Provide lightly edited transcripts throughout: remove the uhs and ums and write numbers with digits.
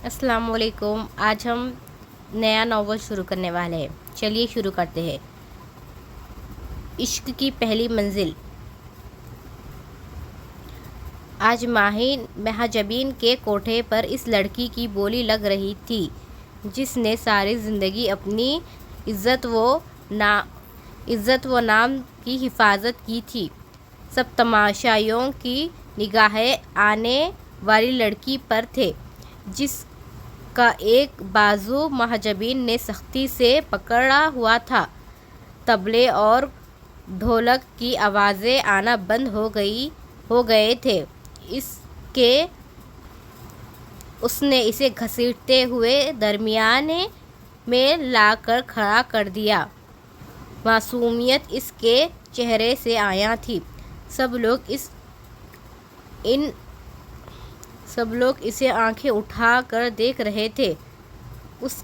السلام علیکم۔ آج ہم نیا ناول شروع کرنے والے ہیں۔ چلیے شروع کرتے ہیں۔ عشق کی پہلی منزل۔ آج مہاجبین کے کوٹھے پر اس لڑکی کی بولی لگ رہی تھی جس نے ساری زندگی اپنی عزت و نام کی حفاظت کی تھی۔ سب تماشائیوں کی نگاہیں آنے والی لڑکی پر تھے جس کا ایک بازو مہاجبین نے سختی سے پکڑا ہوا تھا۔ طبلے اور ڈھولک کی آوازیں آنا بند ہو گئے تھے۔ اس نے اسے گھسیٹتے ہوئے درمیانے میں لا کر کھڑا کر دیا۔ معصومیت اس کے چہرے سے عیاں تھی۔ سب لوگ اسے آنکھیں اٹھا کر دیکھ رہے تھے۔ اس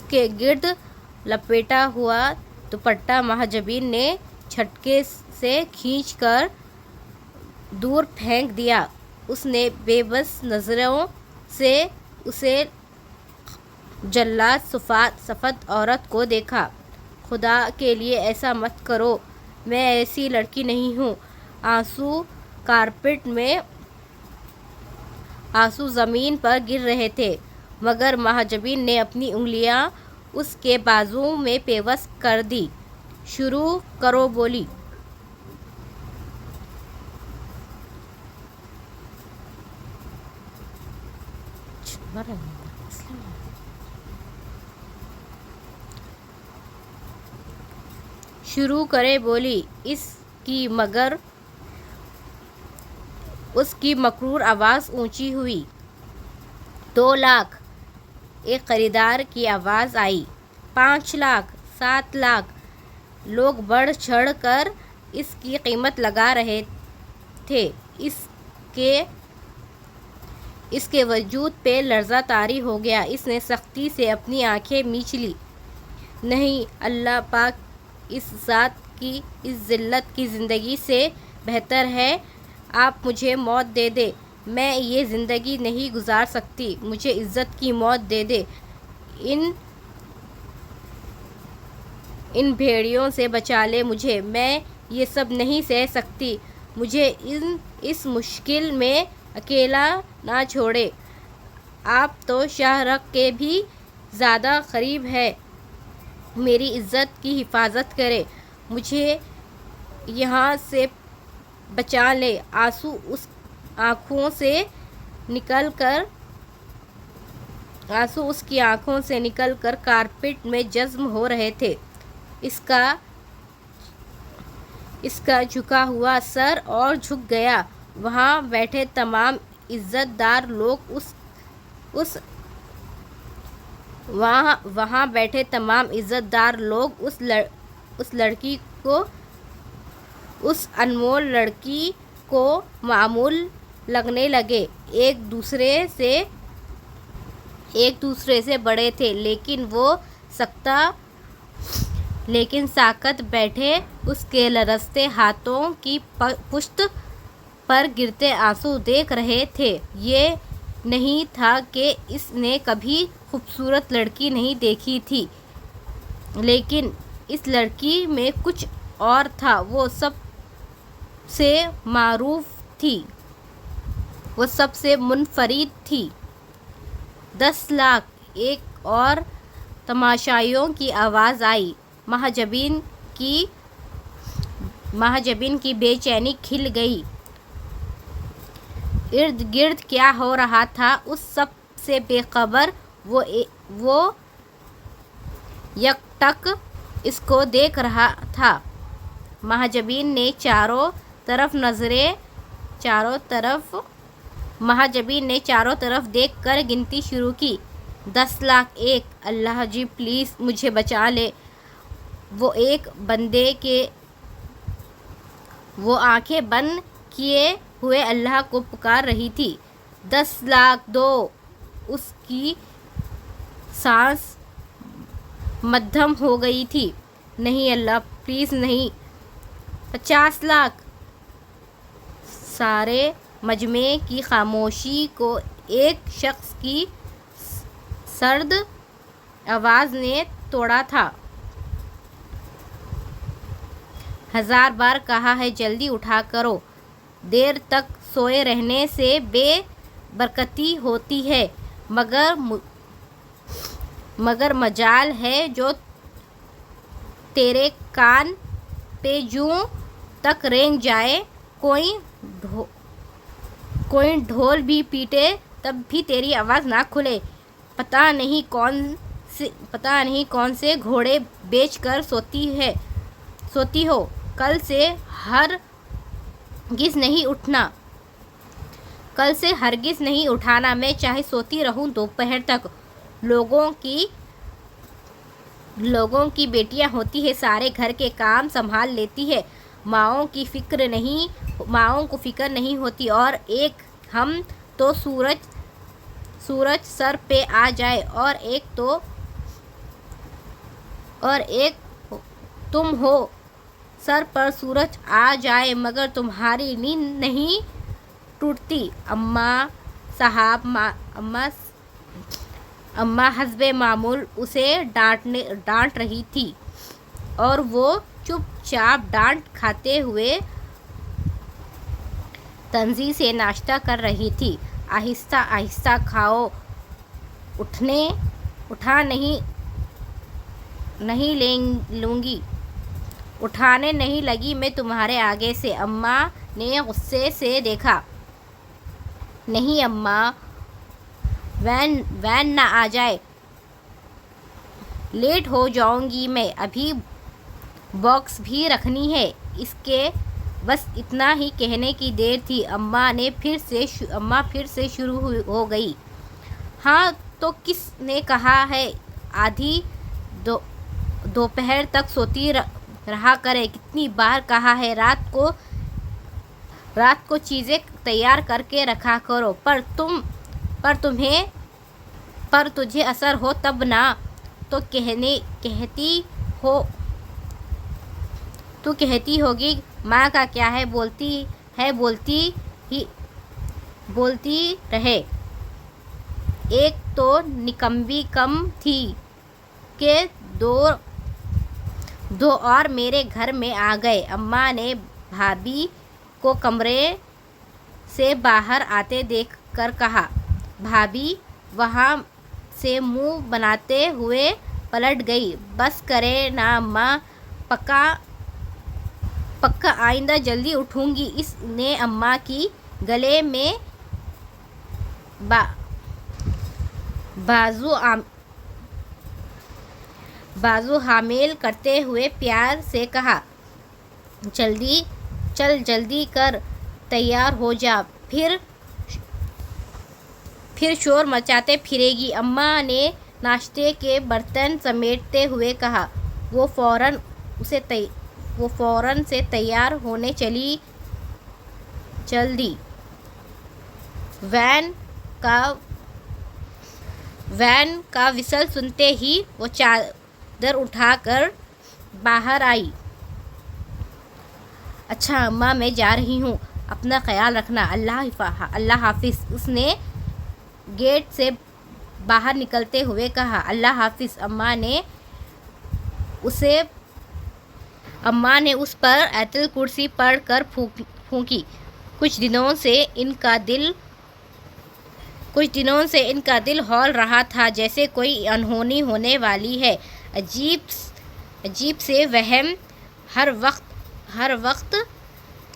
کے گرد لپیٹا ہوا دوپٹہ مہاجبین نے جھٹکے سے کھینچ کر دور پھینک دیا۔ اس نے بے بس نظروں سے اس جلاد صفت عورت کو دیکھا۔ خدا کے لیے ایسا مت کرو، میں ایسی لڑکی نہیں ہوں۔ آنسو زمین پر گر رہے تھے مگر مہاجبین نے اپنی انگلیاں اس کے بازو میں پیوست کر دیں۔ شروع کرو بولی۔ شروع کرے بولی۔ اس کی مغرور آواز اونچی ہوئی۔ 2 لاکھ۔ ایک خریدار کی آواز آئی۔ 5 لاکھ، 7 لاکھ۔ لوگ بڑھ چڑھ کر اس کی قیمت لگا رہے تھے۔ اس کے وجود پہ لرزہ طاری ہو گیا۔ اس نے سختی سے اپنی آنکھیں مینچ لیں۔ نہیں، اللہ پاک، اس ذات کی اس ذلت کی زندگی سے بہتر ہے آپ مجھے موت دے دیں۔ میں یہ زندگی نہیں گزار سکتی۔ مجھے عزت کی موت دے دیں۔ ان بھیڑیوں سے بچا لیں مجھے۔ میں یہ سب نہیں سہ سکتی۔ مجھے اس مشکل میں اکیلا نہ چھوڑیں۔ آپ تو شاہ رخ کے بھی زیادہ قریب ہیں۔ میری عزت کی حفاظت کریں۔ مجھے یہاں سے بچا لیں۔ آنسو اس کی آنکھوں سے نکل کر کارپیٹ میں جذب ہو رہے تھے۔ اس کا جھکا ہوا سر اور جھک گیا۔ وہاں بیٹھے تمام عزت دار لوگ اس لڑکی کو، اس انمول لڑکی کو معمول لگنے لگے۔ ایک دوسرے سے بڑے تھے لیکن ساکت بیٹھے اس کے لرزتے ہاتھوں کی پشت پر گرتے آنسو دیکھ رہے تھے۔ یہ نہیں تھا کہ اس نے کبھی خوبصورت لڑکی نہیں دیکھی تھی، لیکن اس لڑکی میں کچھ اور تھا۔ وہ سب سے معروف تھی، وہ سب سے منفرد تھی۔ 10 لاکھ۔ ایک اور تماشائیوں کی آواز آئی۔ مہاجبین کی بے چینی کھل گئی۔ ارد گرد کیا ہو رہا تھا اس سب سے بے خبر وہ یکٹک اس کو دیکھ رہا تھا۔ مہاجبین نے چاروں طرف دیکھ کر گنتی شروع کی۔ 10 لاکھ۔ 1۔ اللہ جی پلیز مجھے بچا لیں۔ وہ ایک بندے وہ آنکھیں بند کیے ہوئے اللہ کو پکار رہی تھی۔ 10 لاکھ۔ 2۔ اس کی سانس مدھم ہو گئی تھی۔ نہیں اللہ پلیز نہیں۔ 50 لاکھ۔ سارے مجمع کی خاموشی کو ایک شخص کی سرد آواز نے توڑا تھا۔ 1000 بار کہا ہے جلدی اٹھا کرو، دیر تک سوئے رہنے سے بے برکتی ہوتی ہے، مگر مجال ہے جو تیرے کان پہ جوں تک رینگ جائے، کوئی ڈھول بھی پیٹے تب بھی تیری آواز نہ کھلے۔ پتہ نہیں کون سے گھوڑے بیچ کر سوتی ہو، کل سے ہرگز نہیں اٹھانا، میں چاہے سوتی رہوں دوپہر تک۔ لوگوں کی بیٹیاں ہوتی ہے، سارے گھر کے کام سنبھال لیتی ہے، ماؤں کو فکر نہیں ہوتی، اور ایک ہم تو سورج سر پہ آ جائے، اور ایک تم ہو سر پر سورج آ جائے مگر تمہاری نیند نہیں ٹوٹتی۔ اماں حسب معمول اسے ڈانٹ رہی تھی اور وہ چپ چاپ ڈانٹ کھاتے ہوئے تیزی سے ناشتہ کر رہی تھی۔ آہستہ آہستہ کھاؤ، اٹھا نہیں لوں گی، اٹھانے نہیں لگی میں تمہارے آگے سے۔ اماں نے غصے سے دیکھا۔ نہیں اماں، وین نہ آ جائے، لیٹ ہو جاؤں گی میں، ابھی باکس بھی رکھنی ہے۔ اس کے بس اتنا ہی کہنے کی دیر تھی، اماں پھر سے شروع ہو گئی۔ ہاں تو کس نے کہا ہے آدھی دوپہر تک سوتی رہا کرے، کتنی بار کہا ہے رات کو چیزیں تیار کر کے رکھا کرو، پر تجھے اثر ہو تب نہ، تو کہتی ہوگی ماں کا کیا ہے، بولتی رہے۔ ایک تو نکمّی کم تھی کہ دو اور میرے گھر میں آ گئے۔ اماں نے بھابھی کو کمرے سے باہر آتے دیکھ کر کہا۔ بھابھی وہاں سے منہ بناتے ہوئے پلٹ گئی۔ بس کرے نا اماں، پکا آئندہ جلدی اٹھوں گی۔ اس نے اماں کی گلے میں بازو حامل کرتے ہوئے پیار سے کہا۔ جلدی کر، تیار ہو جا، پھر شور مچاتے پھرے گی۔ اماں نے ناشتے کے برتن سمیٹتے ہوئے کہا۔ وہ فوراً سے تیار ہونے چل دی۔ وین کا وصل سنتے ہی وہ چادر اٹھا کر باہر آئی۔ اچھا اماں، میں جا رہی ہوں، اپنا خیال رکھنا، اللہ حافظ۔ اس نے گیٹ سے باہر نکلتے ہوئے کہا۔ اللہ حافظ۔ اماں نے اس پر آیت الکرسی پڑھ کر پھونکی۔ کچھ دنوں سے ان کا دل ہول رہا تھا، جیسے کوئی انہونی ہونے والی ہے۔ عجیب سے وہم ہر وقت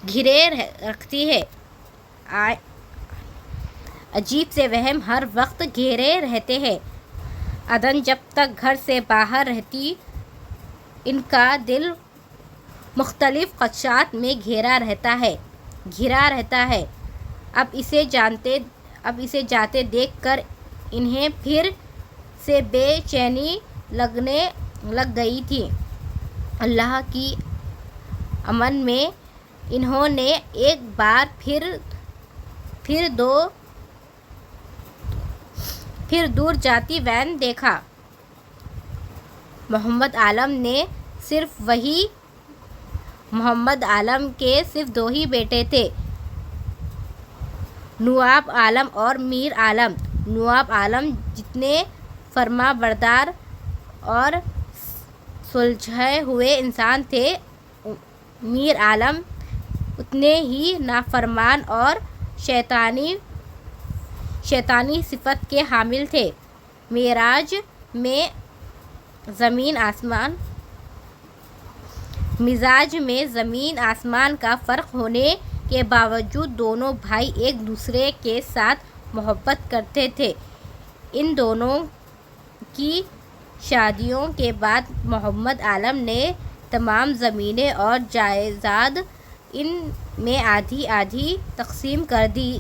گھیرے رہتے ہیں۔ عدن جب تک گھر سے باہر رہتی، ان کا دل مختلف خدشات میں گھرا رہتا ہے۔ اب اسے جاتے دیکھ کر انہیں پھر سے بے چینی لگ گئی تھی۔ اللہ کی امن میں انہوں نے ایک بار پھر دور جاتی وین دیکھا۔ محمد عالم کے صرف 2 ہی بیٹے تھے، نواب عالم اور میر عالم۔ نواب عالم جتنے فرما بردار اور سلجھے ہوئے انسان تھے، میر عالم اتنے ہی نافرمان اور شیطانی صفت کے حامل تھے۔ مزاج میں زمین آسمان کا فرق ہونے کے باوجود دونوں بھائی ایک دوسرے کے ساتھ محبت کرتے تھے۔ ان دونوں کی شادیوں کے بعد محمد عالم نے تمام زمینیں اور جائیداد ان میں آدھی آدھی تقسیم کر دی۔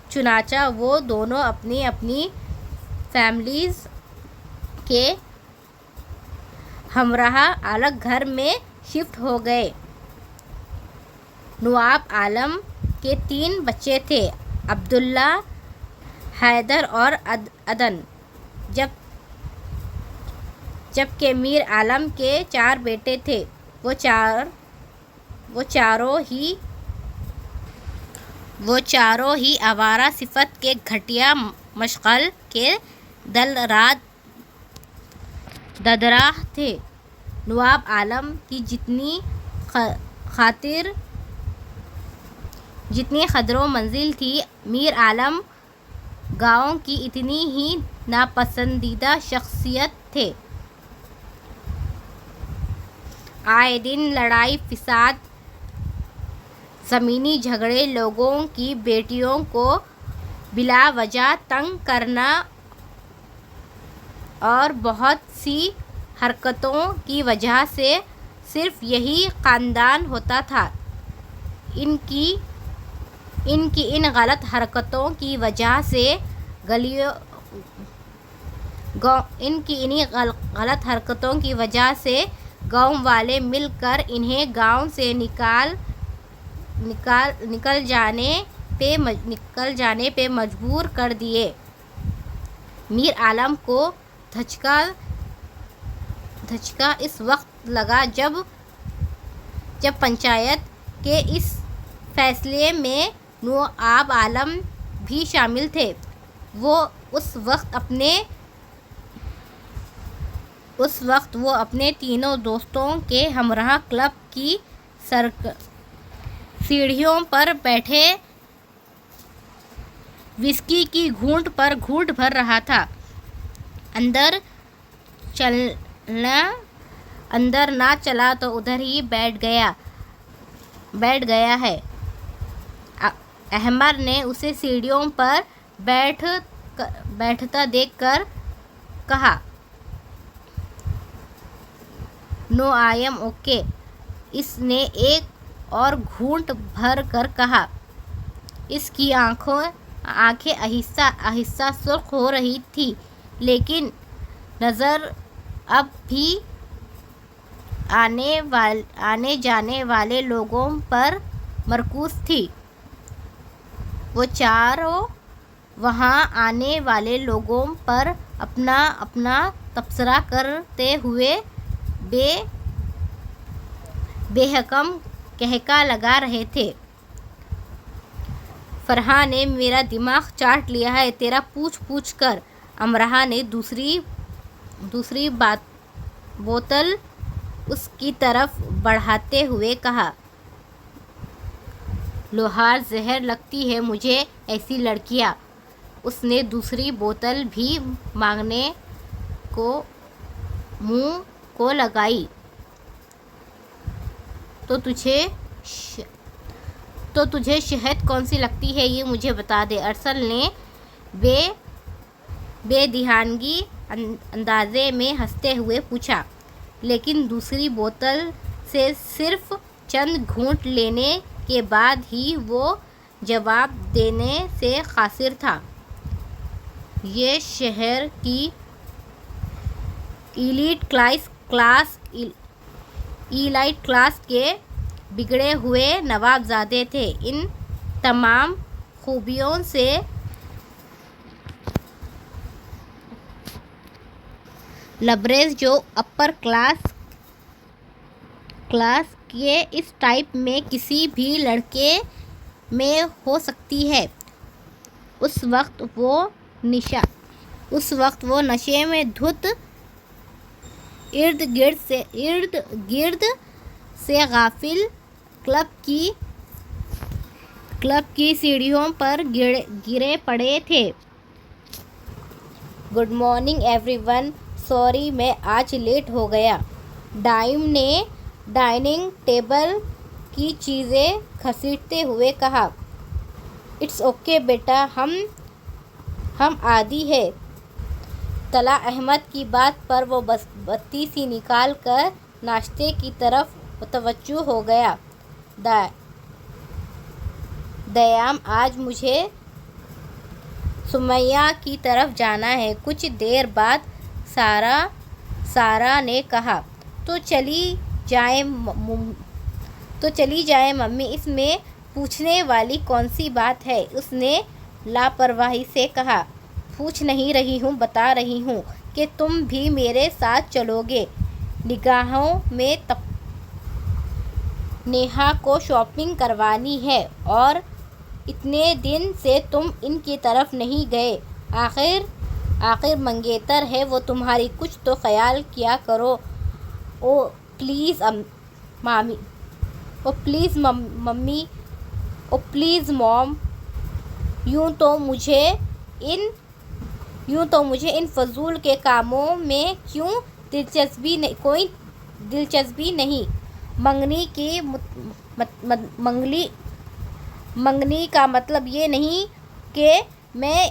چنانچہ وہ دونوں اپنی اپنی فیملیز کے ہمراہ الگ گھر میں شفٹ ہو گئے۔ نواب عالم کے 3 بچے تھے، عبداللہ، حیدر اور عدن، جبکہ میر عالم کے 4 بیٹے تھے۔ وہ چاروں ہی آوارہ صفت کے گھٹیا مشغل کے ددراہ تھے۔ نواب عالم کی جتنی قدر و منزل تھی، میر عالم گاؤں کی اتنی ہی ناپسندیدہ شخصیت تھے۔ آئے دن لڑائی فساد، زمینی جھگڑے، لوگوں کی بیٹیوں کو بلا وجہ تنگ کرنا اور بہت سی حرکتوں کی وجہ سے صرف یہی خاندان ہوتا تھا۔ ان کی ان غلط حرکتوں کی وجہ سے گاؤں والے مل کر انہیں گاؤں سے نکل جانے پہ مجبور کر دیے۔ میر عالم کو دھچکا اس وقت لگا جب پنچایت کے اس فیصلے میں نواب عالم بھی شامل تھے۔ وہ اس وقت وہ اپنے تینوں دوستوں کے ہمراہ کلب کی سیڑھیوں پر بیٹھے وسکی کی گھونٹ پر گھونٹ بھر رہا تھا۔ اندر نہ چلا تو ادھر ہی بیٹھ گیا ہے۔ احمر نے اسے سیڑھیوں پر بیٹھتا دیکھ کر کہا، "نو آئی ایم اوکے"۔ اس نے ایک اور گھونٹ بھر کر کہا۔ اس کی آنکھیں آہستہ سرخ ہو رہی تھیں، لیکن نظر اب بھی آنے جانے والے لوگوں پر مرکوز تھی۔ وہ چاروں وہاں آنے والے لوگوں پر اپنا تبصرہ کرتے ہوئے بے حکم کہکا لگا رہے تھے۔ فرحاں نے میرا دماغ چاٹ لیا ہے تیرا پوچھ کر۔ امراء نے دوسری بوتل اس کی طرف بڑھاتے ہوئے کہا، "لوہار زہر لگتی ہے مجھے ایسی لڑکیاں"۔ اس نے دوسری بوتل بھی مانگنے کو منہ کو لگائی۔ "تو تجھے شہد کون سی لگتی ہے یہ مجھے بتا دے"۔ ارسل نے بے دھیانگی اندازے میں ہنستے ہوئے پوچھا، لیکن دوسری بوتل سے صرف چند گھونٹ لینے کے بعد ہی وہ جواب دینے سے قاصر تھا۔ "یہ شہر کی ایلیٹ کلاس کے بگڑے ہوئے نواب زادے تھے۔ ان تمام خوبیوں سے لبریز جو اپر کلاس کے اس ٹائپ میں کسی بھی لڑکے میں ہو سکتی ہے، اس وقت وہ نشے میں دھت ارد گرد سے غافل کلب کی سیڑھیوں پر گرے پڑے تھے۔ Good morning every one, sorry میں آج لیٹ ہو گیا، ڈائم نے ڈائننگ ٹیبل کی چیزیں گھسیٹتے ہوئے کہا۔ اٹس اوکے بیٹا، ہم عادی ہیں۔ طلعہ احمد کی بات پر وہ بتی سی نکال کر ناشتے کی طرف متوجہ ہو گیا۔ دیام، آج مجھے سمیہ کی طرف جانا ہے، کچھ دیر بعد سارا نے کہا۔ تو چلی جائیں ممی، اس میں پوچھنے والی کون سی بات ہے؟ اس نے لاپرواہی سے کہا۔ پوچھ نہیں رہی ہوں، بتا رہی ہوں کہ تم بھی میرے ساتھ چلو گے۔ نگاہوں میں نیہا کو شاپنگ کروانی ہے اور اتنے دن سے تم ان کی طرف نہیں گئے۔ آخر منگیتر ہے وہ تمہاری، کچھ تو خیال کیا کرو۔ او پلیز ممی، او پلیز موم، یوں تو مجھے ان فضول کے کاموں میں کوئی دلچسپی نہیں۔ منگنی کا مطلب یہ نہیں کہ میں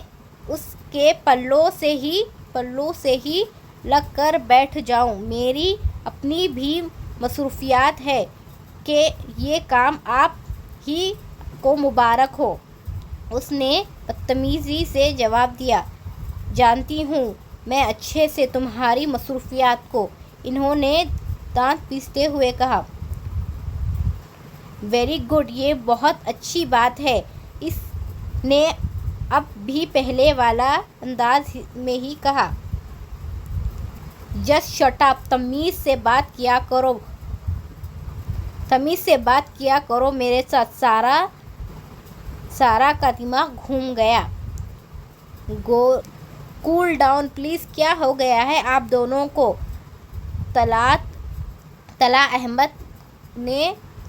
اس کے پلوں سے ہی لگ کر بیٹھ جاؤں، میری اپنی بھی مصروفیات ہیں۔ کہ یہ کام آپ ہی کو مبارک ہو، اس نے بدتمیزی سے جواب دیا۔ جانتی ہوں میں اچھے سے تمہاری مصروفیات کو، انہوں نے دانت پیستے ہوئے کہا۔ ویری گڈ، یہ بہت اچھی بات ہے، اس نے اب بھی پہلے والے انداز میں ہی کہا۔ جسٹ شٹ اپ، تمیز سے بات کیا کرو میرے ساتھ۔ سارا کا دماغ گھوم گیا۔ کول ڈاؤن پلیز، کیا ہو گیا ہے آپ دونوں کو؟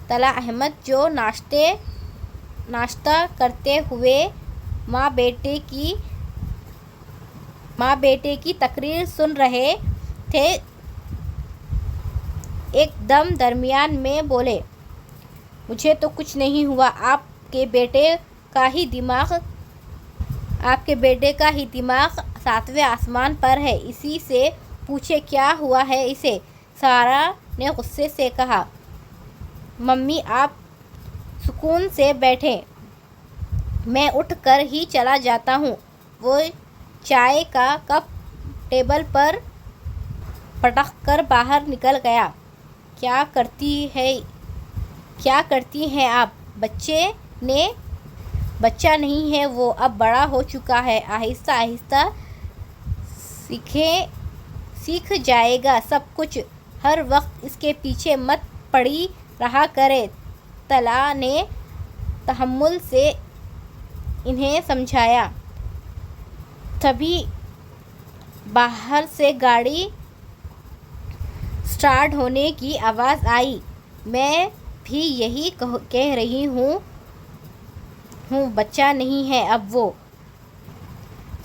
طلعہ احمد جو ناشتہ کرتے ہوئے ماں بیٹے کی تقریر سن رہے تھے، ایک دم درمیان میں بولے۔ مجھے تو کچھ نہیں ہوا، آپ کے بیٹے کا ہی دماغ ساتویں آسمان پر ہے، اسی سے پوچھیں کیا ہوا ہے اسے؟ سارا نے غصے سے کہا۔ ممی آپ سکون سے بیٹھیں، میں اٹھ کر ہی چلا جاتا ہوں۔ وہ چائے کا کپ ٹیبل پر پٹک کر باہر نکل گیا۔ کیا کرتی ہیں آپ؟ بچہ نہیں ہے وہ، اب بڑا ہو چکا ہے، آہستہ آہستہ سیکھ جائے گا سب کچھ، ہر وقت اس کے پیچھے مت پڑی رہا کریں۔ طلعہ نے تحمل سے انہیں سمجھایا۔ تبھی باہر سے گاڑی سٹارٹ ہونے کی آواز آئی۔ میں بھی یہی کہہ رہی ہوں، بچہ نہیں ہے اب وہ،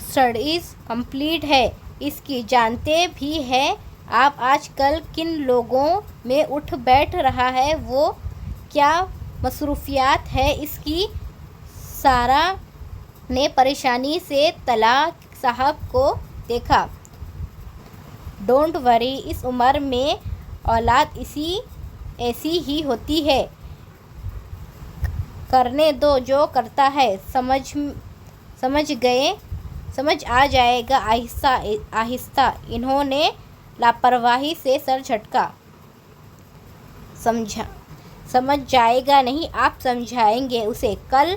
اسٹڈیز کمپلیٹ ہے اس کی، جانتے بھی ہیں آپ آج کل کن لوگوں میں اٹھ بیٹھ رہا ہے وہ، کیا مصروفیات ہے اس کی؟ سارا نے پریشانی سے طلعہ صاحب کو دیکھا۔ ڈونٹ وری، اس عمر میں اولاد ایسی ہی ہوتی ہے، کرنے دو جو کرتا ہے، سمجھ آ جائے گا آہستہ آہستہ۔ انہوں نے لاپرواہی سے سر جھٹکا۔ سمجھ جائے گا نہیں، آپ سمجھائیں گے اسے، کل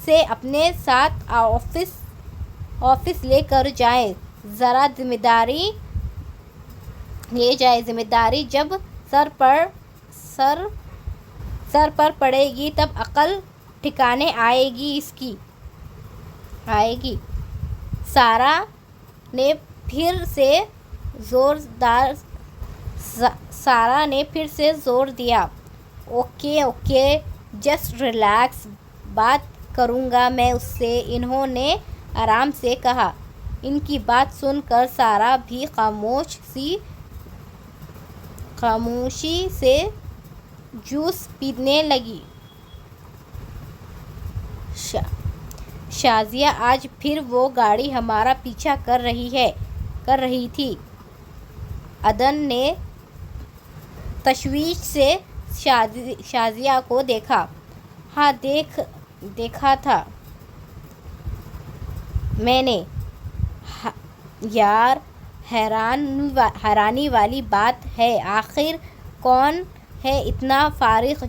سے اپنے ساتھ آفس لے کر جائیں، ذرا ذمہ داری جب سر پر پڑے گی تب عقل ٹھکانے آئے گی اس کی۔ آئے گی۔ سارا نے پھر سے زور دیا۔ اوکے، جسٹ ریلیکس، بات کروں گا میں اس سے، انہوں نے آرام سے کہا۔ ان کی بات سن کر سارا بھی خاموشی سے جوس پینے لگی۔ شازیہ آج پھر وہ گاڑی ہمارا پیچھا کر رہی تھی۔ عدن نے تشویش سے شازیہ کو دیکھا۔ ہاں دیکھا تھا میں نے۔ یار حیرانی والی بات ہے، آخر کون ہے اتنا فارغ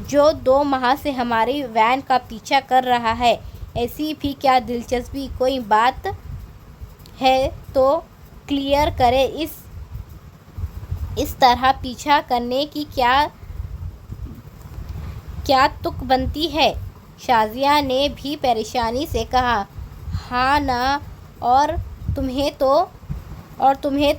جو 2 ماہ سے ہماری وین کا پیچھا کر رہا ہے؟ ایسی بھی کیا دلچسپی کوئی بات ہے تو کلیئر کرے۔ اس طرح پیچھا کرنے کی کیا تک بنتی ہے؟ شازیہ نے بھی پریشانی سے کہا۔ ہاں نا، اور تمہیں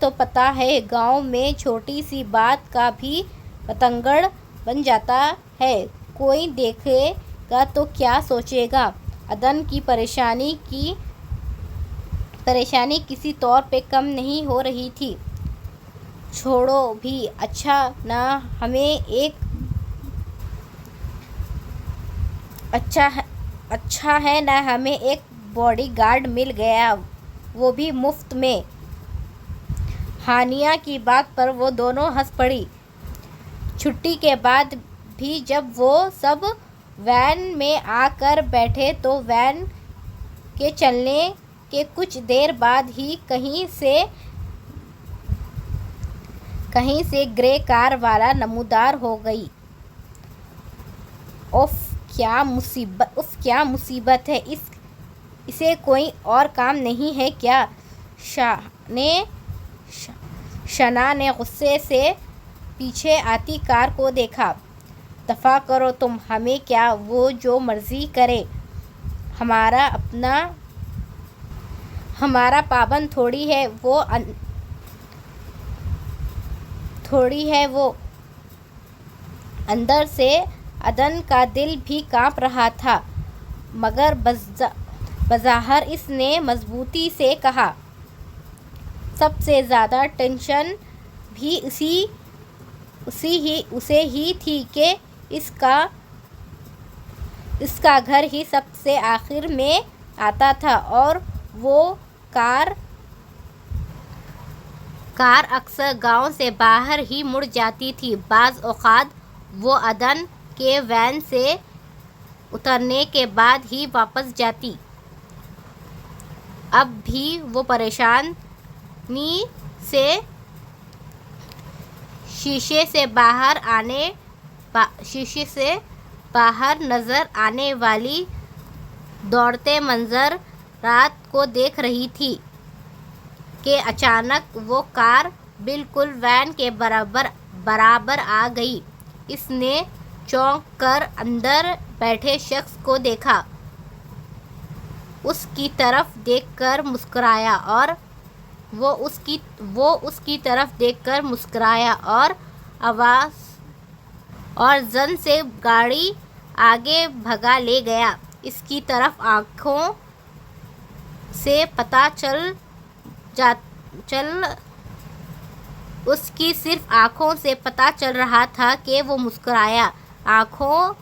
تو پتہ ہے، گاؤں میں چھوٹی سی بات کا بھی بتنگڑ بن جاتا ہے، کوئی دیکھے گا تو کیا سوچے گا؟ عدن کی پریشانی کسی طور پہ کم نہیں ہو رہی تھی۔ چھوڑو بھی، اچھا ہے نا ہمیں ایک باڈی گارڈ مل گیا، وہ بھی مفت میں۔ ہانیہ کی بات پر وہ دونوں ہنس پڑی۔ چھٹی کے بعد بھی جب وہ سب وین میں آ کر بیٹھے تو وین کے چلنے کے کچھ دیر بعد ہی کہیں سے گرے کار والا نمودار ہو گئی۔ اف کیا مصیبت ہے، اسے کوئی اور کام نہیں ہے کیا؟ شنا نے غصے سے پیچھے آتی کار کو دیکھا۔ دفعہ کرو تم، ہمیں کیا، وہ جو مرضی کرے، ہمارا پابند تھوڑی ہے وہ۔ اندر سے عدن کا دل بھی کانپ رہا تھا، مگر بظاہر اس نے مضبوطی سے کہا۔ سب سے زیادہ ٹینشن بھی اسے ہی تھی کہ اس کا گھر ہی سب سے آخر میں آتا تھا، اور وہ کار اکثر گاؤں سے باہر ہی مڑ جاتی تھی۔ بعض اوقات وہ عدن کے وین سے اترنے کے بعد ہی واپس جاتی۔ اب بھی وہ پریشانی سے شیشے سے باہر نظر آنے والی دوڑتے منظرات کو دیکھ رہی تھی کہ اچانک وہ کار بالکل وین کے برابر آ گئی۔ اس نے چونک کر اندر بیٹھے شخص کو دیکھا، اس کی طرف دیکھ کر مسکرایا اور اور زن سے گاڑی آگے بھگا لے گیا۔ اس کی صرف آنکھوں سے پتہ چل رہا تھا کہ وہ مسکرایا، آنکھوں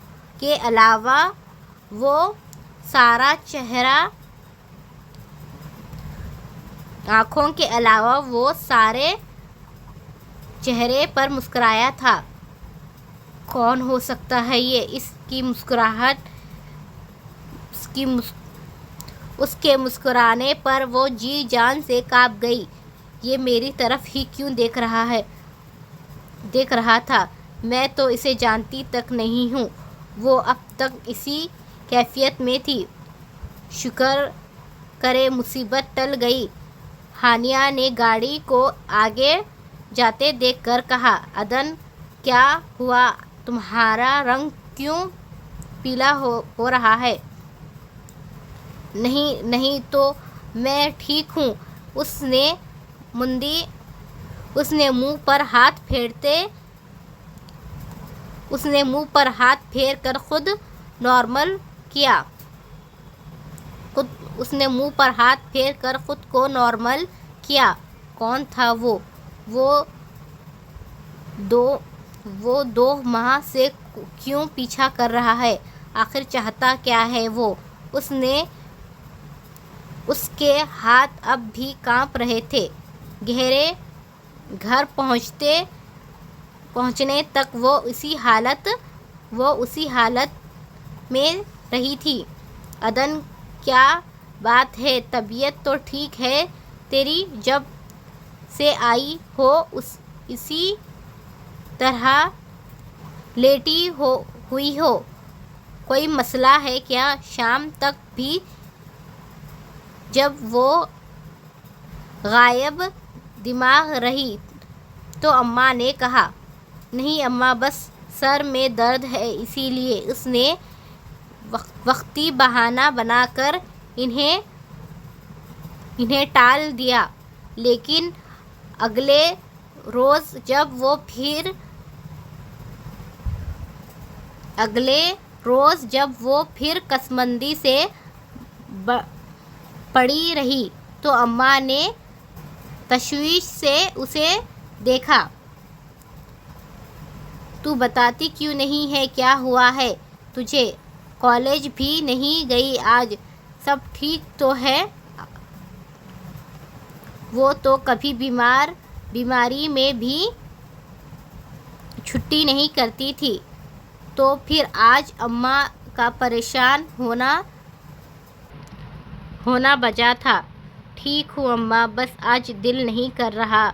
کے علاوہ وہ سارے چہرے پر مسکرایا تھا۔ کون ہو سکتا ہے یہ؟ اس کے مسکرانے پر وہ جی جان سے کانپ گئی۔ یہ میری طرف ہی کیوں دیکھ رہا تھا؟ میں تو اسے جانتی تک نہیں ہوں۔ وہ اب تک اسی کیفیت میں تھی۔ شکر کرے مصیبت ٹل گئی۔ ہانیہ نے گاڑی کو آگے جاتے دیکھ کر کہا۔ عدن، کیا ہوا؟ تمہارا رنگ کیوں پیلا ہو رہا ہے۔ نہیں تو میں ٹھیک ہوں۔ اس نے منہ پر ہاتھ پھیر کر خود کو نارمل کیا۔ کون تھا وہ؟ وہ 2 ماہ سے کیوں پیچھا کر رہا ہے؟ آخر چاہتا کیا ہے وہ؟ اس کے ہاتھ اب بھی کانپ رہے تھے۔ گھر پہنچنے تک وہ اسی حالت میں رہی تھی۔ عدن، کیا بات ہے؟ طبیعت تو ٹھیک ہے تیری؟ جب سے آئی ہو اسی طرح لیٹی ہوئی ہو۔ کوئی مسئلہ ہے کیا؟ شام تک بھی جب وہ غائب دماغ رہی تو اماں نے کہا، نہیں اماں، بس سر میں درد ہے، اسی لیے۔ اس نے وقتی بہانہ بنا کر انہیں ٹال دیا، لیکن اگلے روز جب وہ پھر کسمندی سے پڑی رہی تو اماں نے تشویش سے اسے دیکھا۔ تو بتاتی کیوں نہیں ہے کیا ہوا ہے تجھے؟ کالج بھی نہیں گئی آج؟ سب ٹھیک تو ہے؟ وہ تو کبھی بیماری میں بھی چھٹی نہیں کرتی تھی، تو پھر آج اماں کا پریشان ہونا بجا تھا۔ ٹھیک ہوں اماں، بس آج دل نہیں کر رہا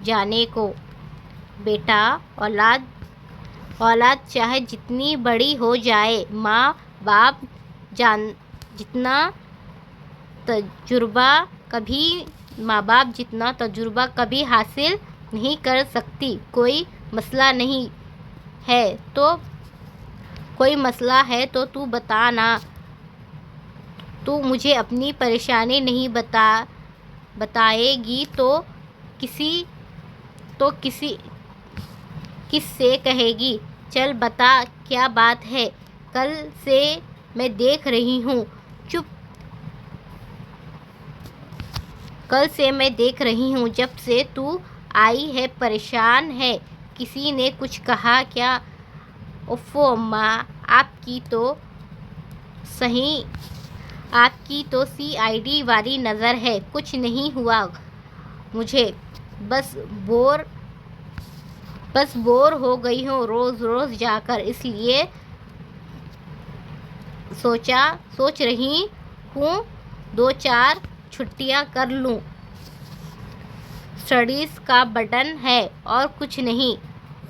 جانے کو۔ بیٹا، اولاد چاہے جتنی بڑی ہو جائے، ماں باپ جتنا تجربہ کبھی حاصل نہیں کر سکتی۔ کوئی مسئلہ ہے تو تو بتا نا۔ تو مجھے اپنی پریشانی نہیں بتائے گی تو کس سے کہے گی؟ چل بتا، کیا بات ہے؟ کل سے میں دیکھ رہی ہوں جب سے تو آئی ہے پریشان ہے۔ کسی نے کچھ کہا کیا؟ اوفو اماں، آپ کی تو CID والی نظر ہے۔ کچھ نہیں ہوا مجھے، بس بور ہو گئی ہوں روز جا کر، اس لیے سوچ رہی ہوں 2-4 چھٹیاں کر لوں۔ اسٹڈیز کا برڈن ہے اور کچھ نہیں۔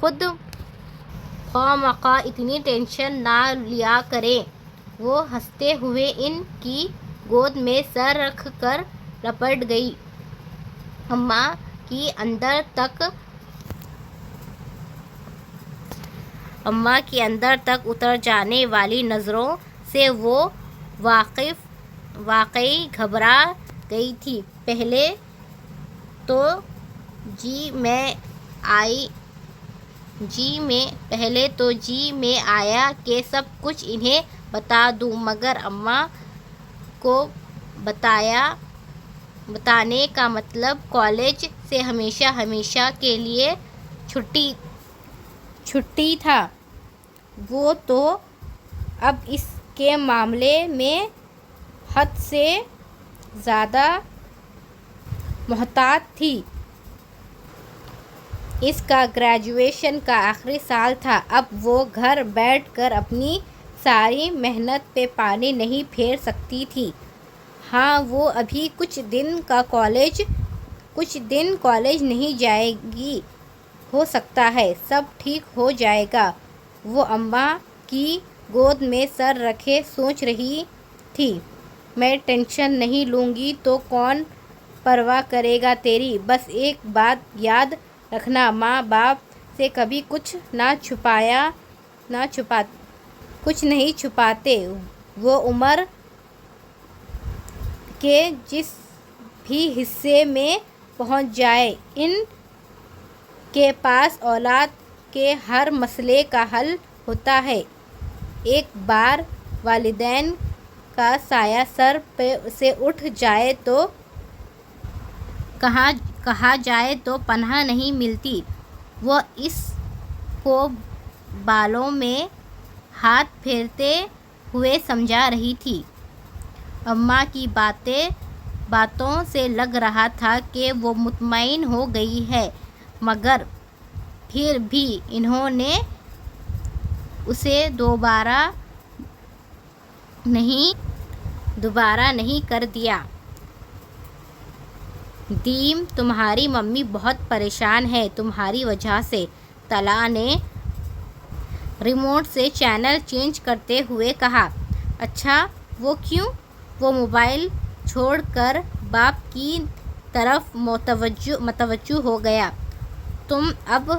خود خواہ اتنی ٹینشن نہ لیا کریں۔ وہ ہنستے ہوئے ان کی گود میں سر رکھ کر لپٹ گئی۔ اماں کی اندر تک اتر جانے والی نظروں سے وہ واقعی گھبرا گئی تھی۔ پہلے تو جی میں آیا کہ سب کچھ انہیں بتا دوں، مگر اماں کو بتانے کا مطلب کالج سے ہمیشہ کے لیے چھٹی تھا۔ وہ تو اب اس کے معاملے میں حد سے زیادہ محتاط تھی۔ اس کا گریجویشن کا آخری سال تھا۔ اب وہ گھر بیٹھ کر اپنی ساری محنت پہ پانی نہیں پھیر سکتی تھی۔ ہاں، وہ ابھی کچھ دن کالج نہیں جائے گی، ہو سکتا ہے سب ٹھیک ہو جائے گا۔ وہ اماں کی گود میں سر رکھے سوچ رہی تھی، میں ٹینشن نہیں لوں گی تو کون پرواہ کرے گا تیری؟ بس ایک بات یاد رکھنا، ماں باپ سے کبھی کچھ نہ چھپاتی کچھ نہیں چھپاتے، وہ عمر کے جس بھی حصے میں پہنچ جائے، ان کے پاس اولاد کے ہر مسئلے کا حل ہوتا ہے۔ ایک بار والدین کا سایہ سر سے اٹھ جائے تو کہا جائے تو پناہ نہیں ملتی۔ وہ اس کو بالوں میں ہاتھ پھیرتے ہوئے سمجھا رہی تھی۔ اماں کی باتوں سے لگ رہا تھا کہ وہ مطمئن ہو گئی ہے، مگر پھر بھی انہوں نے اسے دوبارہ نہیں کر دیا۔ دیم، تمہاری ممی بہت پریشان ہے تمہاری وجہ سے، طلحہ نے ریموٹ سے چینل چینج کرتے ہوئے کہا۔ اچھا، وہ کیوں؟ وہ موبائل چھوڑ کر باپ کی طرف متوجہ ہو گیا۔ تم اب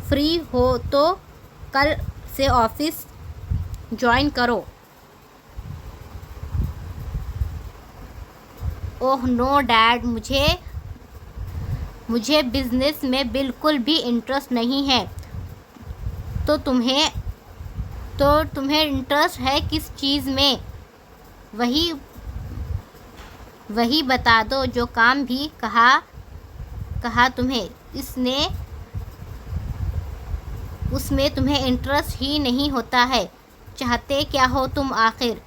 فری ہو تو کل سے آفس جوائن کرو۔ اوہ نو ڈیڈ، مجھے بزنس میں بالکل بھی انٹرسٹ نہیں ہے۔ تو تمہیں انٹرسٹ ہے کس چیز میں؟ وہی بتا دو جو کام بھی کہا تمہیں، اس میں تمہیں انٹرسٹ ہی نہیں ہوتا ہے۔ چاہتے کیا ہو تم آخر؟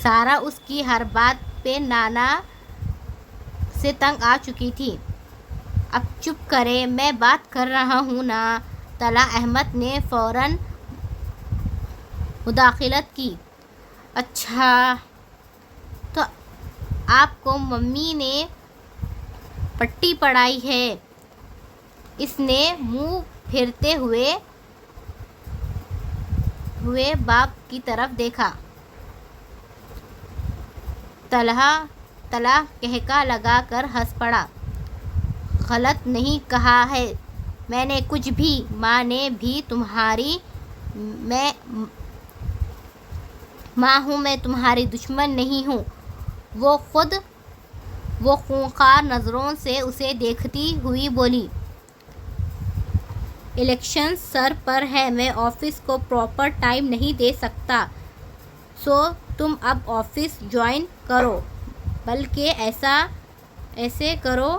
سارا اس کی ہر بات پہ نانا سے تنگ آ چکی تھی۔ اب چپ کریں، میں بات کر رہا ہوں نا۔ طلحہ احمد نے فوراً مداخلت کی۔ اچھا، تو آپ کو ممی نے پٹی پڑھائی ہے؟ اس نے منہ پھیرتے ہوئے باپ کی طرف دیکھا۔ طلحہ کہکا لگا کر ہنس پڑا۔ غلط نہیں کہا ہے میں نے کچھ بھی، ماں نے بھی تمہاری ماں ہوں، میں تمہاری دشمن نہیں ہوں۔ وہ خونخوار نظروں سے اسے دیکھتی ہوئی بولی۔ الیکشن سر پر ہے، میں آفس کو پراپر ٹائم نہیں دے سکتا، سو تم اب آفس جوائن کرو، بلکہ ایسے کرو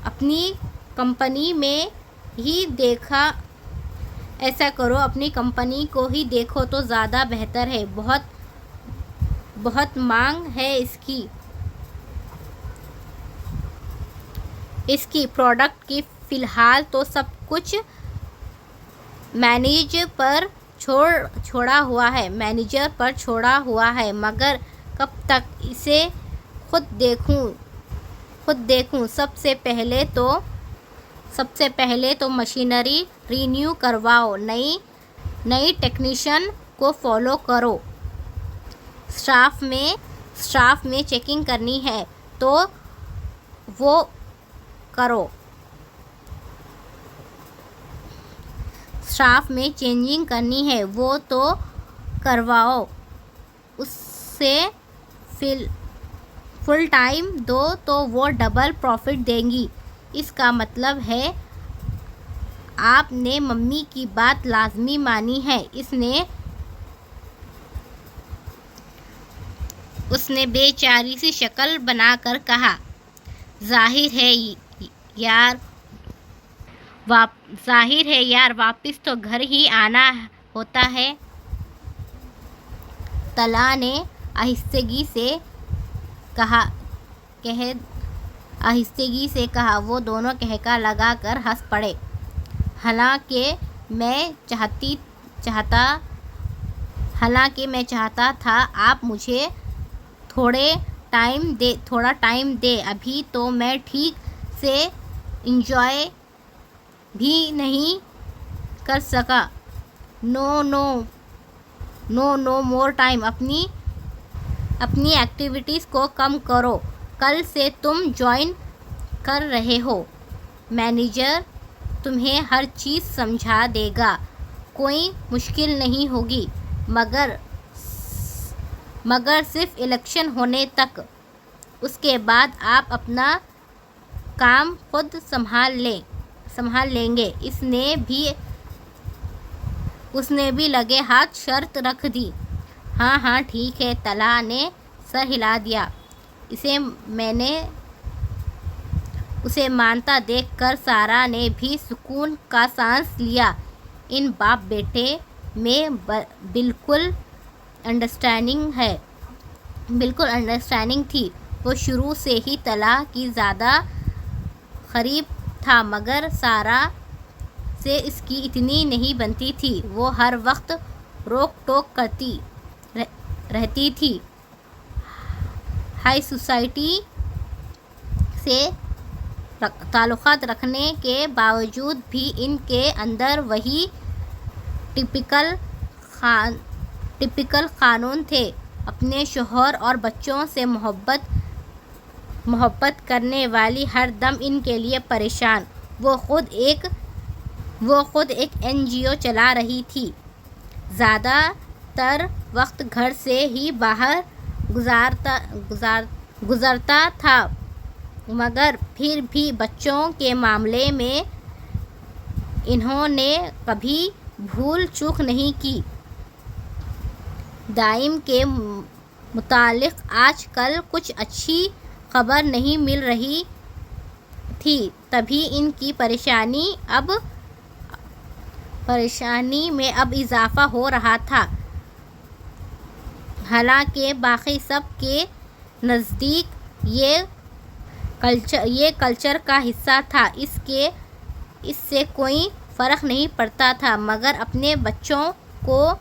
اپنی کمپنی کو ہی دیکھو تو زیادہ بہتر ہے، بہت مانگ ہے اس کی پروڈکٹ کی۔ فی الحال تو سب کچھ مینیجر پر چھوڑا ہوا ہے، مگر کب تک اسے خود دیکھوں؟ سب سے پہلے تو مشینری رینیو کرواؤ، نئی ٹیکنیشین کو فالو کرو، اسٹاف میں چیکنگ کرنی ہے تو وہ کرو، اسٹاف میں چینجنگ کرنی ہے وہ تو کرواؤ، اسے فل ٹائم دو تو وہ ڈبل پروفٹ دیں گی۔ اس کا مطلب ہے آپ نے ممی کی بات لازمی مانی ہے۔ اس نے بے چاری سی شکل بنا کر کہا۔ ظاہر ہے یار، واپس تو گھر ہی آنا ہوتا ہے۔ طلحہ نے آہستگی سے کہا۔ وہ دونوں کہکا لگا کر ہنس پڑے۔ حالانکہ میں چاہتا تھا آپ مجھے تھوڑا ٹائم دیں، ابھی تو میں ٹھیک سے انجوائے بھی نہیں کر سکا۔ نو مور ٹائم، اپنی ایکٹیویٹیز کو کم کرو، کل سے تم جوائن کر رہے ہو۔ مینیجر تمہیں ہر چیز سمجھا دے گا، کوئی مشکل نہیں ہوگی، مگر صرف الیکشن ہونے تک، اس کے بعد آپ اپنا کام خود سنبھال لیں گے۔ اس نے بھی لگے ہاتھ شرط رکھ دی۔ ہاں ٹھیک ہے، طلحہ نے سر ہلا دیا۔ اسے مانتا دیکھ کر سارا نے بھی سکون کا سانس لیا۔ ان باپ بیٹے میں بالکل انڈرسٹینڈنگ تھی۔ وہ شروع سے ہی طلحہ کی زیادہ قریب تھا، مگر سارا سے اس کی اتنی نہیں بنتی تھی۔ وہ ہر وقت روک ٹوک کرتی رہتی تھی۔ ہائی سوسائٹی سے تعلقات رکھنے کے باوجود بھی ان کے اندر وہی ٹپیکل قانون تھے، اپنے شوہر اور بچوں سے محبت کرنے والی، ہر دم ان کے لیے پریشان۔ وہ خود ایک NGO چلا رہی تھی، زیادہ تر وقت گھر سے ہی باہر گزرتا تھا، مگر پھر بھی بچوں کے معاملے میں انہوں نے کبھی بھول چوک نہیں کی۔ دائم کے متعلق آج کل کچھ اچھی خبر نہیں مل رہی تھی، تبھی ان کی پریشانی میں اب اضافہ ہو رہا تھا۔ حالانکہ باقی سب کے نزدیک یہ کلچر کا حصہ تھا، اس سے کوئی فرق نہیں پڑتا تھا، مگر اپنے بچوں کو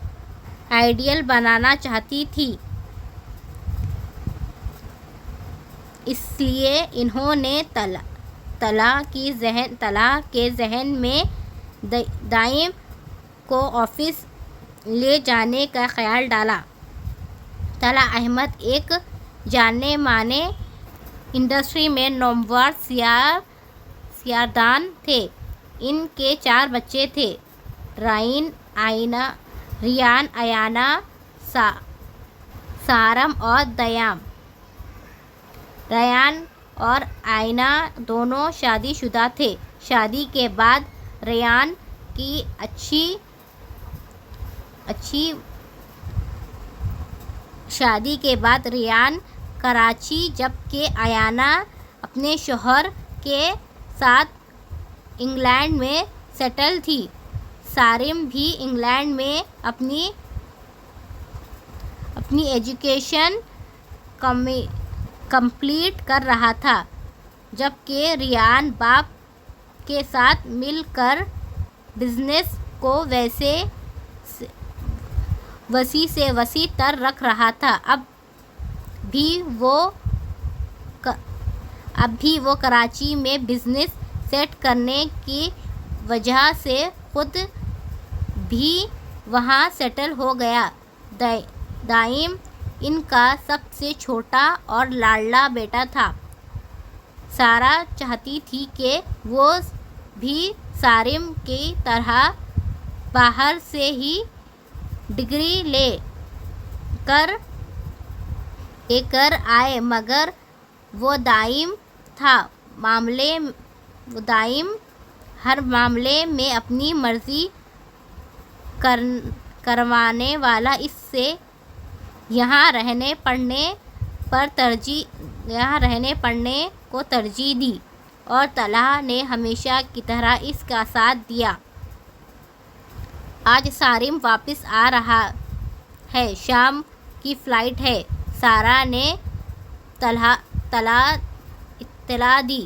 آئیڈیل بنانا چاہتی تھی۔ اس لیے انہوں نے طلحہ کے ذہن میں دائم کو آفس لے جانے کا خیال ڈالا۔ طلحہ احمد ایک جانے مانے انڈسٹری میں نامور سیاردان تھے۔ ان کے 4 بچے تھے، ریان، ایانا، سارم اور دیام۔ ریان اور ایانا دونوں شادی شدہ تھے۔ شادی کے بعد ریان کی کراچی، جبکہ ایانا اپنے شوہر کے ساتھ انگلینڈ میں سیٹل تھی۔ سارم بھی انگلینڈ میں اپنی ایجوکیشن کمپلیٹ کر رہا تھا، جبکہ ریان باپ کے ساتھ مل کر بزنس کو وسیع سے وسیع تر رکھ رہا تھا۔ اب بھی وہ کراچی میں بزنس سیٹ کرنے کی وجہ سے خود بھی وہاں سیٹل ہو گیا۔ دائم ان کا سب سے چھوٹا اور لاڈلا بیٹا تھا۔ سارا چاہتی تھی کہ وہ بھی سارم کی طرح باہر سے ہی ڈگری لے کر آئے، مگر وہ دائم ہر معاملے میں اپنی مرضی کروانے والا، اس سے یہاں رہنے پڑھنے کو ترجیح دی، اور طلحہ نے ہمیشہ کی طرح اس کا ساتھ دیا۔ آج سارم واپس آ رہا ہے، شام کی فلائٹ ہے، سارا نے طلحہ اطلاع دی۔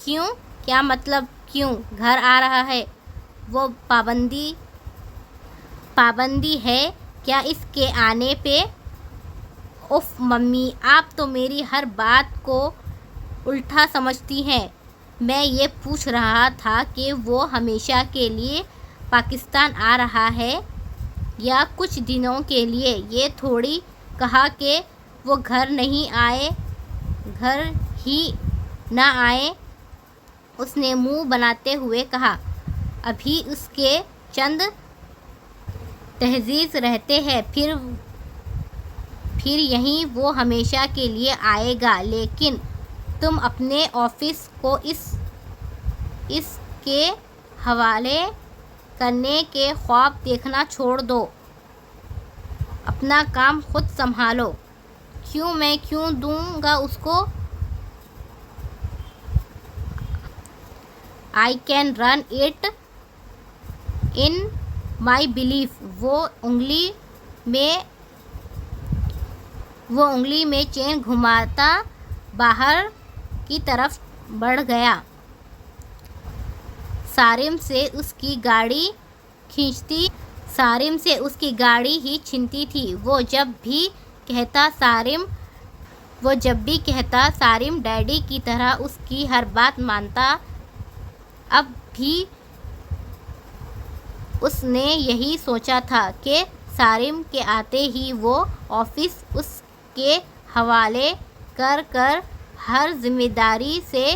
کیوں؟ کیا مطلب کیوں؟ گھر آ رہا ہے، وہ پابندی ہے کیا اس کے آنے پہ؟ اف ممی، آپ تو میری ہر بات کو الٹا سمجھتی ہیں۔ میں یہ پوچھ رہا تھا کہ وہ ہمیشہ کے لیے پاکستان آ رہا ہے یا کچھ دنوں کے لیے؟ یہ تھوڑی کہا کہ وہ گھر ہی نہ آئے، اس نے منہ بناتے ہوئے کہا۔ ابھی اس کے چند تہذیب رہتے ہیں، پھر یہیں وہ ہمیشہ کے لیے آئے گا۔ لیکن تم اپنے آفس کو اس کے حوالے کرنے کے خواب دیکھنا چھوڑ دو، اپنا کام خود سنبھالو۔ کیوں؟ میں کیوں دوں گا اس کو؟ I can run it in my belief۔ وہ انگلی میں چین گھماتا باہر کی طرف بڑھ گیا۔ صارم سے اس کی گاڑی ہی چھینتی تھی۔ وہ جب بھی کہتا صارم ڈیڈی کی طرح اس کی ہر بات مانتا۔ اب بھی اس نے یہی سوچا تھا کہ صارم کے آتے ہی وہ آفس اس کے حوالے کر ہر ذمہ داری سے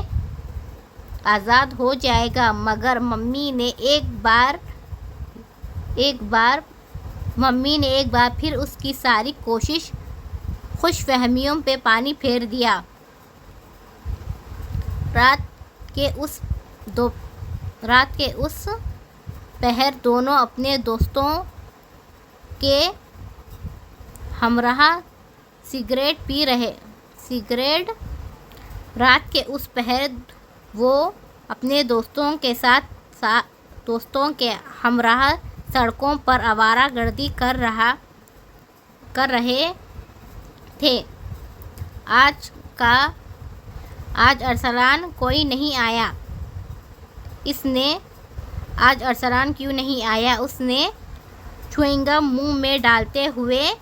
آزاد ہو جائے گا، مگر ممی نے ایک بار پھر اس کی ساری خوش فہمیوں پہ پانی پھیر دیا۔ رات کے اس پہر دونوں اپنے دوستوں کے ہمراہ سگریٹ پی رہے۔ رات کے اس پہر وہ اپنے دوستوں کے ہمراہ سڑکوں پر آوارہ گردی کر رہے تھے۔ آج ارسلان کوئی نہیں آیا؟ آج ارسلان کیوں نہیں آیا؟ اس نے چیونگ گم منہ میں ڈالتے ہوئے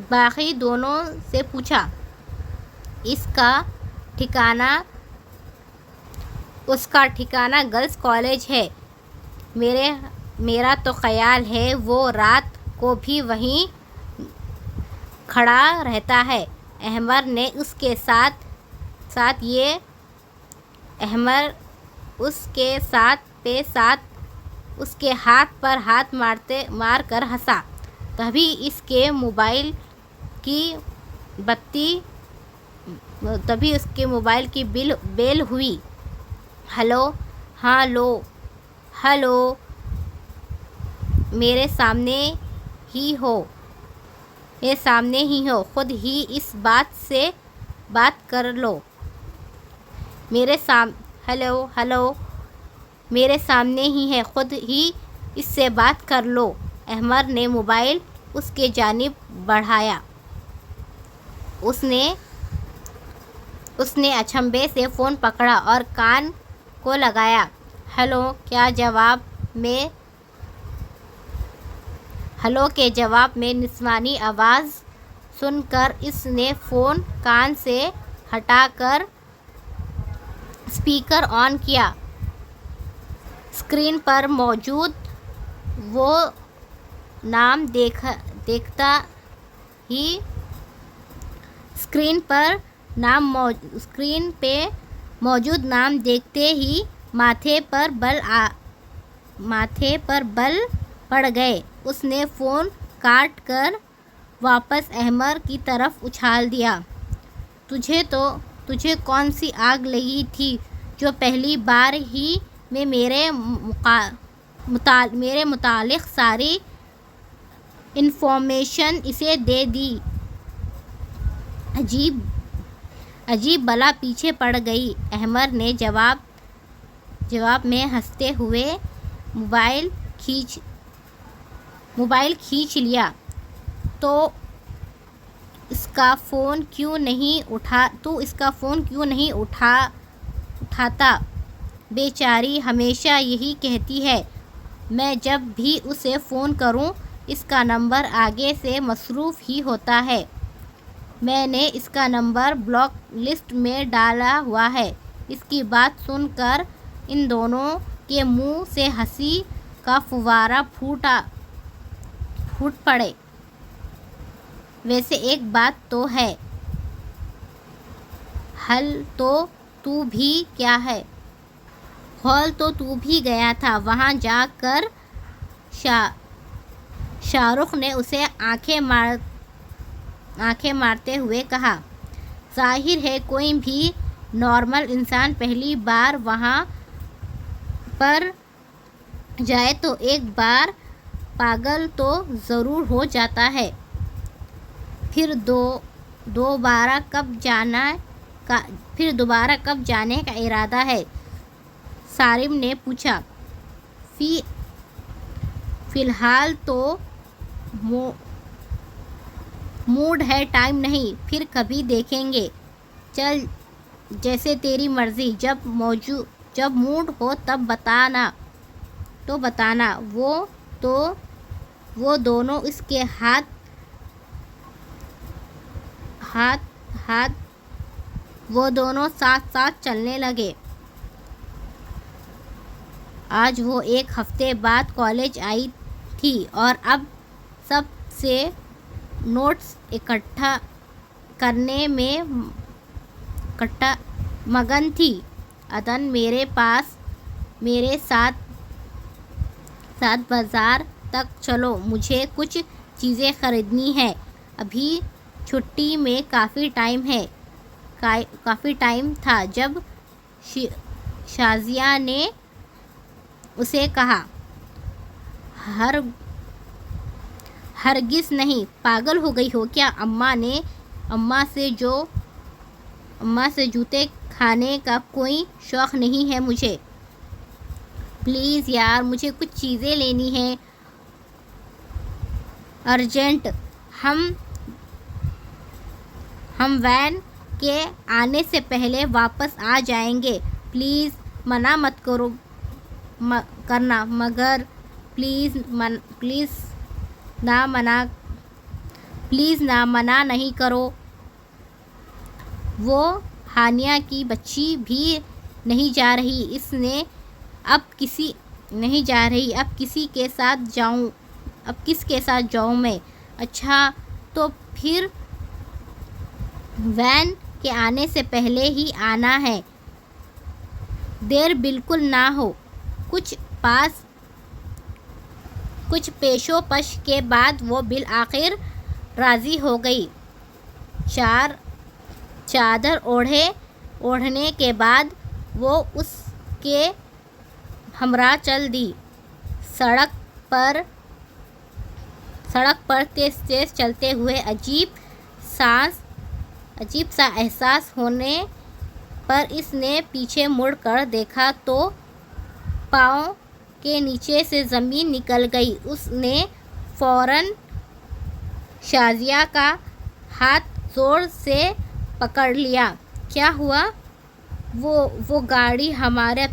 باقی دونوں سے پوچھا۔ اس کا ٹھکانہ گرلز کالج ہے۔ میرا تو خیال ہے وہ رات کو بھی وہیں کھڑا رہتا ہے۔ احمر نے اس کے ساتھ اس کے ہاتھ پر ہاتھ مار کر ہنسا۔ تبھی اس کے موبائل کی بیل ہوئی۔ ہلو، ہاں ہلو، میرے سامنے ہی ہو، خود ہی اس بات کر لو۔ ہلو، میرے سامنے ہی ہے، خود ہی اس سے بات کر لو۔ احمر نے موبائل اس کی جانب بڑھایا۔ اس نے اچنبھے سے فون پکڑا اور کان کو لگایا۔ ہلو کے جواب میں نسوانی آواز سن کر اس نے فون کان سے ہٹا کر اسپیکر آن کیا۔ اسکرین پر موجود وہ نام دیکھتے ہی ماتھے پر بل پڑ گئے۔ اس نے فون کاٹ کر واپس احمر کی طرف اچھال دیا۔ تجھے کون سی آگ لگی تھی جو پہلی بار ہی میں میرے متعلق ساری انفارمیشن اسے دے دی؟ عجیب بلا پیچھے پڑ گئی۔ احمر نے جواب میں ہنستے ہوئے موبائل کھینچ لیا۔ تو اس کا فون کیوں نہیں اٹھاتا؟ بیچاری ہمیشہ یہی کہتی ہے، میں جب بھی اسے فون کروں اس کا نمبر آگے سے مصروف ہی ہوتا ہے۔ میں نے اس کا نمبر بلاک لسٹ میں ڈالا ہوا ہے۔ اس کی بات سن کر ان دونوں کے منہ سے ہنسی کا فوارہ پھوٹ پڑے۔ ویسے ایک بات تو ہے، حل تو بھی کیا ہے؟ ہال تو بھی گیا تھا۔ وہاں جا کر شاہ رخ نے اسے آنکھیں مارتے ہوئے کہا، ظاہر ہے کوئی بھی نارمل انسان پہلی بار وہاں پر جائے تو ایک بار پاگل تو ضرور ہو جاتا ہے۔ پھر دوبارہ کب جانے کا ارادہ ہے؟ صارم نے پوچھا۔ فی الحال تو موڈ ہے، ٹائم نہیں، پھر کبھی دیکھیں گے۔ چل جیسے تیری مرضی، جب موڈ ہو تب بتانا۔ وہ دونوں اس کے وہ دونوں ساتھ چلنے لگے۔ آج وہ ایک ہفتے بعد کالج آئی تھی اور اب سب سے نوٹس اکٹھا کرنے میں مگن تھی۔ عدن میرے ساتھ بازار تک چلو، مجھے کچھ چیزیں خریدنی ہیں۔ ابھی چھٹی میں کافی ٹائم تھا جب شازیہ نے اسے کہا، ہرگز نہیں، پاگل ہو گئی ہو کیا؟ اماں سے جوتے کھانے کا کوئی شوق نہیں ہے مجھے۔ پلیز یار، مجھے کچھ چیزیں لینی ہیں، ارجنٹ۔ ہم وین کے آنے سے پہلے واپس آ جائیں گے۔ پلیز منع مت کرنا، مگر پلیز نہ منع نہیں کرو۔ وہ ہانیہ کی بچی بھی نہیں جا رہی، اب کس کے ساتھ جاؤں میں؟ اچھا تو پھر وین کے آنے سے پہلے ہی آنا ہے، دیر بالکل نہ ہو۔ کچھ پیشو پش کے بعد وہ بالآخر راضی ہو گئی۔ چادر اوڑھنے کے بعد وہ اس کے ہمراہ چل دی۔ سڑک پر تیز چلتے ہوئے عجیب سا احساس ہونے پر اس نے پیچھے مڑ کر دیکھا تو پاؤں کے نیچے سے زمین نکل گئی۔ اس نے فوراً شازیہ کا ہاتھ زور سے پکڑ لیا۔ کیا ہوا؟ وہ گاڑی ہمارے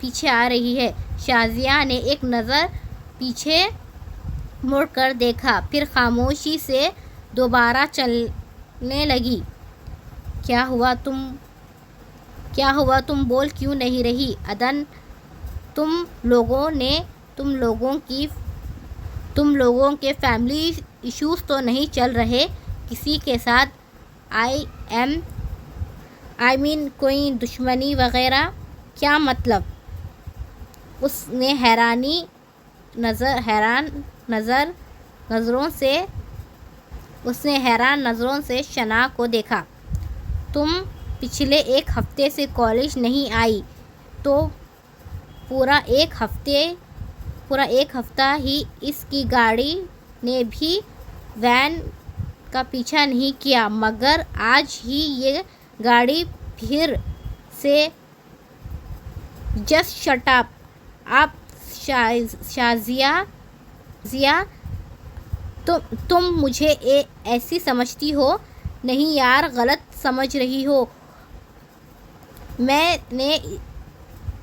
پیچھے آ رہی ہے۔ شازیہ نے ایک نظر پیچھے مڑ کر دیکھا، پھر خاموشی سے دوبارہ چلنے لگی۔ کیا ہوا تم بول کیوں نہیں رہی؟ عدن، تم لوگوں کے فیملی ایشوز تو نہیں چل رہے کسی کے ساتھ؟ کوئی دشمنی وغیرہ؟ کیا مطلب؟ اس نے حیران نظروں سے شنا کو دیکھا۔ تم پچھلے ایک ہفتے سے کالج نہیں آئی تو پورا ایک ہفتہ ہی اس کی گاڑی نے بھی وین کا پیچھا نہیں کیا، مگر آج ہی یہ گاڑی پھر سے جسٹ شٹ اپ شازیہ، تم مجھے ایسی سمجھتی ہو؟ نہیں یار، غلط سمجھ رہی ہو۔ میں نے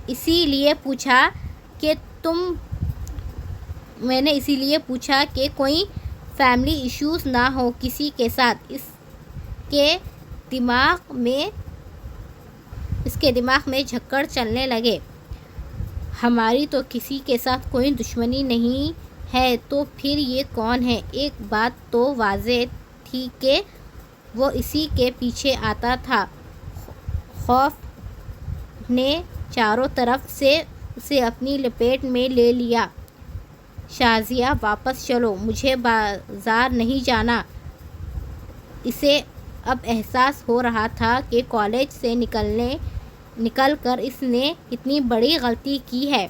اسی لیے پوچھا کہ کوئی فیملی ایشوز نہ ہو کسی کے ساتھ۔ اس کے دماغ میں جھکڑ چلنے لگے۔ ہماری تو کسی کے ساتھ کوئی دشمنی نہیں ہے، تو پھر یہ کون ہے؟ ایک بات تو واضح تھی کہ وہ اسی کے پیچھے آتا تھا۔ خوف نے چاروں طرف سے اسے اپنی لپیٹ میں لے لیا۔ شازیہ واپس چلو، مجھے بازار نہیں جانا۔ اسے اب احساس ہو رہا تھا کہ کالج سے نکل کر اس نے کتنی بڑی غلطی کی ہے۔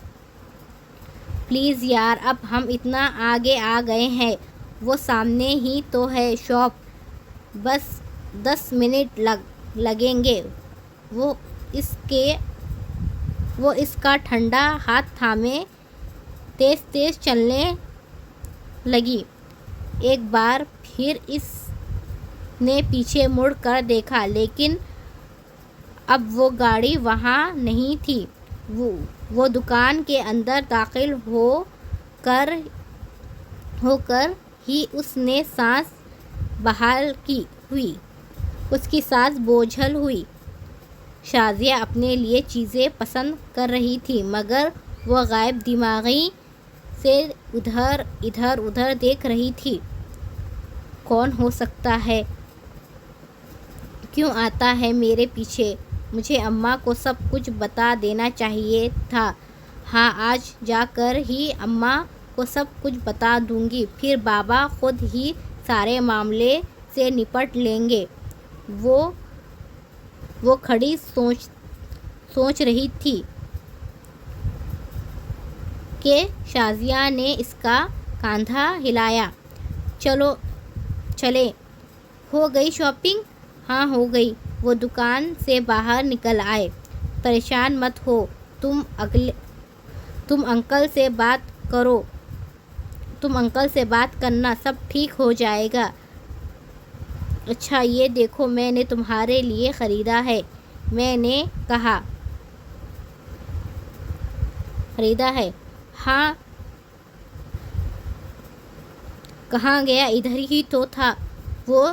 پلیز یار، اب ہم اتنا آگے آ گئے ہیں، وہ سامنے ہی تو ہے شاپ، بس 10 منٹ لگیں گے۔ وہ اس کا ٹھنڈا ہاتھ تھامے تیز تیز چلنے لگی۔ ایک بار پھر اس نے پیچھے مڑ کر دیکھا، لیکن اب وہ گاڑی وہاں نہیں تھی۔ وہ دکان کے اندر داخل ہو کر ہی اس نے سانس بحال ہوئی۔ اس کی سانس بوجھل ہوئی۔ شازیہ اپنے لیے چیزیں پسند کر رہی تھی، مگر وہ غائب دماغی سے ادھر ادھر دیکھ رہی تھی۔ کون ہو سکتا ہے؟ کیوں آتا ہے میرے پیچھے؟ مجھے اماں کو سب کچھ بتا دینا چاہیے تھا۔ ہاں، آج جا کر ہی اماں کو سب کچھ بتا دوں گی، پھر بابا خود ہی سارے معاملے سے نپٹ لیں گے۔ وہ کھڑی سوچ رہی تھی کہ شازیہ نے اس کا کاندھا ہلایا۔ چلیں، ہو گئی شاپنگ؟ ہاں، ہو گئی۔ وہ دکان سے باہر نکل آئے۔ پریشان مت ہو، تم انکل سے بات کرنا، سب ٹھیک ہو جائے گا۔ اچھا، یہ دیکھو میں نے تمہارے لیے خریدا ہے۔ میں نے کہا، خریدا ہے؟ ہاں، کہاں گیا؟ ادھر ہی تو تھا۔ وہ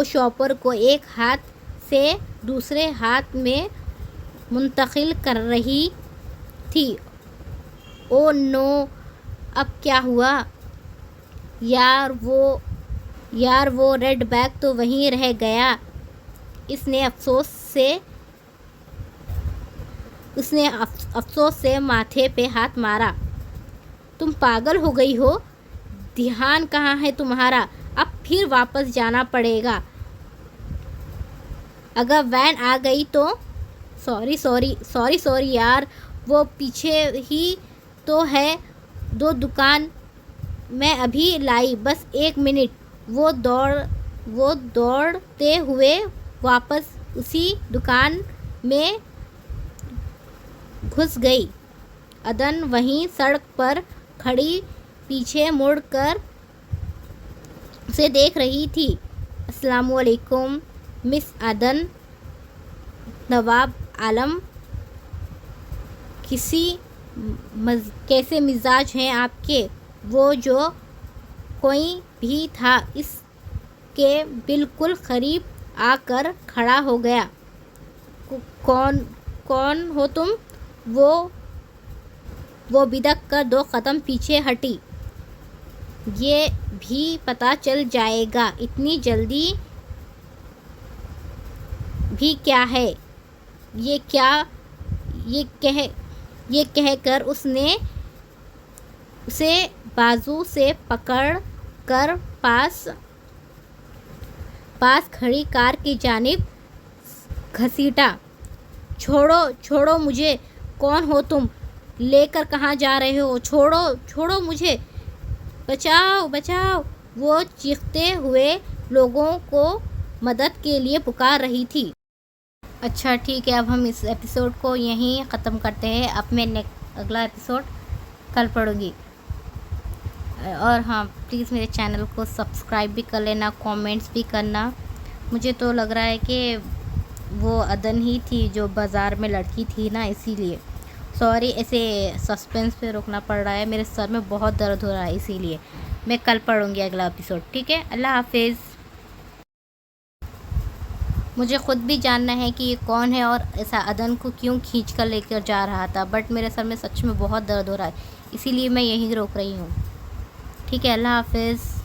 شاپر کو ایک ہاتھ سے دوسرے ہاتھ میں منتقل کر رہی تھی۔ او نو، اب کیا ہوا؟ یار وہ ریڈ بیگ تو وہیں رہ گیا۔ اس نے افسوس سے ماتھے پہ ہاتھ مارا۔ تم پاگل ہو گئی ہو؟ دھیان کہاں ہے تمہارا؟ اب پھر واپس جانا پڑے گا۔ اگر وین آ گئی تو؟ سوری یار، وہ پیچھے ہی تو ہے دو دکان، میں ابھی لائی، بس 1 منٹ۔ وہ دوڑتے ہوئے واپس اسی دکان میں گھس گئی۔ عدن وہیں سڑک پر کھڑی پیچھے مڑ کر اسے دیکھ رہی تھی۔ السلام علیکم مس عدن، نواب عالم، کیسے مزاج ہیں آپ کے؟ وہ جو کوئی بھی تھا اس کے بالکل قریب آ کر کھڑا ہو گیا۔ کون ہو تم؟ وہ بدک کر 2 قدم پیچھے ہٹی۔ یہ بھی پتہ چل جائے گا، اتنی جلدی بھی کیا ہے؟ یہ کہہ کر اس نے اسے بازو سے پکڑ کر پاس کھڑی کار کی جانب گھسیٹا۔ چھوڑو مجھے، کون ہو تم؟ لے کر کہاں جا رہے ہو؟ چھوڑو مجھے، بچاؤ! وہ چیختے ہوئے لوگوں کو مدد کے لیے پکار رہی تھی۔ اچھا ٹھیک ہے، اب ہم اس ایپیسوڈ کو یہیں ختم کرتے ہیں۔ اب میں اگلا ایپیسوڈ کل پڑھوں گی۔ اور ہاں، پلیز میرے چینل کو سبسکرائب بھی کر لینا، کامنٹس بھی کرنا۔ مجھے تو لگ رہا ہے کہ وہ عدن ہی تھی جو بازار میں لڑکی تھی نا، اسی لیے سوری، ایسے سسپینس پہ روکنا پڑ رہا ہے، میرے سر میں بہت درد ہو رہا ہے، اسی لیے میں کل پڑھوں گی اگلا ایپیسوڈ، ٹھیک ہے؟ اللہ حافظ۔ مجھے خود بھی جاننا ہے کہ یہ کون ہے اور ایسا عدن کو کیوں کھینچ کر لے کر جا رہا تھا، بٹ میرے سر میں سچ میں بہت درد ہو رہا ہے، اسی لیے میں یہیں روک رہی ہوں، ٹھیک ہے؟ اللہ حافظ۔